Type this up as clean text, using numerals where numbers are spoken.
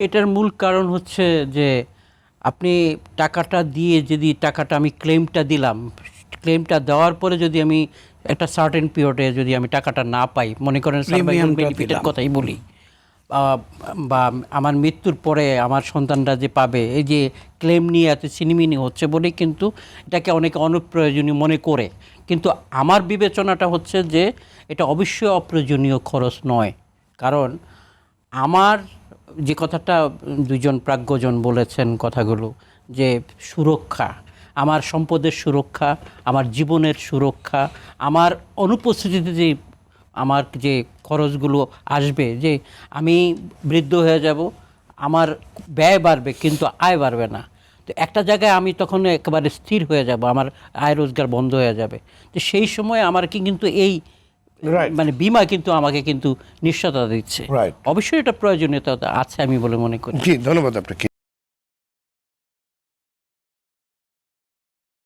এটার মূল কারণ হচ্ছে যে আপনি টাকাটা দিয়ে যদি টাকাটা আমি ক্লেমটা দিলাম, ক্লেমটা দেওয়ার পরে যদি আমি একটা সার্টেন পিরিয়ডে যদি আমি টাকাটা না পাই, মনে করেন সার্ভাইভাল বেনিফিটের কথাই বলি, বা আমার মৃত্যুর পরে আমার সন্তানরা যে পাবে, এই যে ক্লেম নিয়ে এত সিনিমিনি হচ্ছে বলেই কিন্তু এটাকে অনেকে অনুপ্রয়োজনীয় মনে করে। কিন্তু আমার বিবেচনাটা হচ্ছে যে এটা অবশ্যই অপ্রয়োজনীয় খরচ নয়। কারণ আমার যে কথাটা দুইজন প্রাজ্ঞজন বলেছেন কথাগুলো, যে সুরক্ষা, আমার সম্পদের সুরক্ষা, আমার জীবনের সুরক্ষা, আমার অনুপস্থিতিতে যে আমার যে খরচগুলো আসবে, যে আমি বৃদ্ধ হয়ে যাব, আমার ব্যয় বাড়বে কিন্তু আয় বাড়বে না। তো একটা জায়গায় আমি তখন একেবারে স্থির হয়ে যাব, আমার আয় রোজগার বন্ধ হয়ে যাবে। তো সেই সময় আমার কিন্তু এই মানে বীমা কিন্তু আমাকে কিন্তু নিশ্চয়তা দিচ্ছে। অবশ্যই এটা প্রয়োজনীয়তা আছে আমি বলে মনে করি। জি, ধন্যবাদ আপনাকে।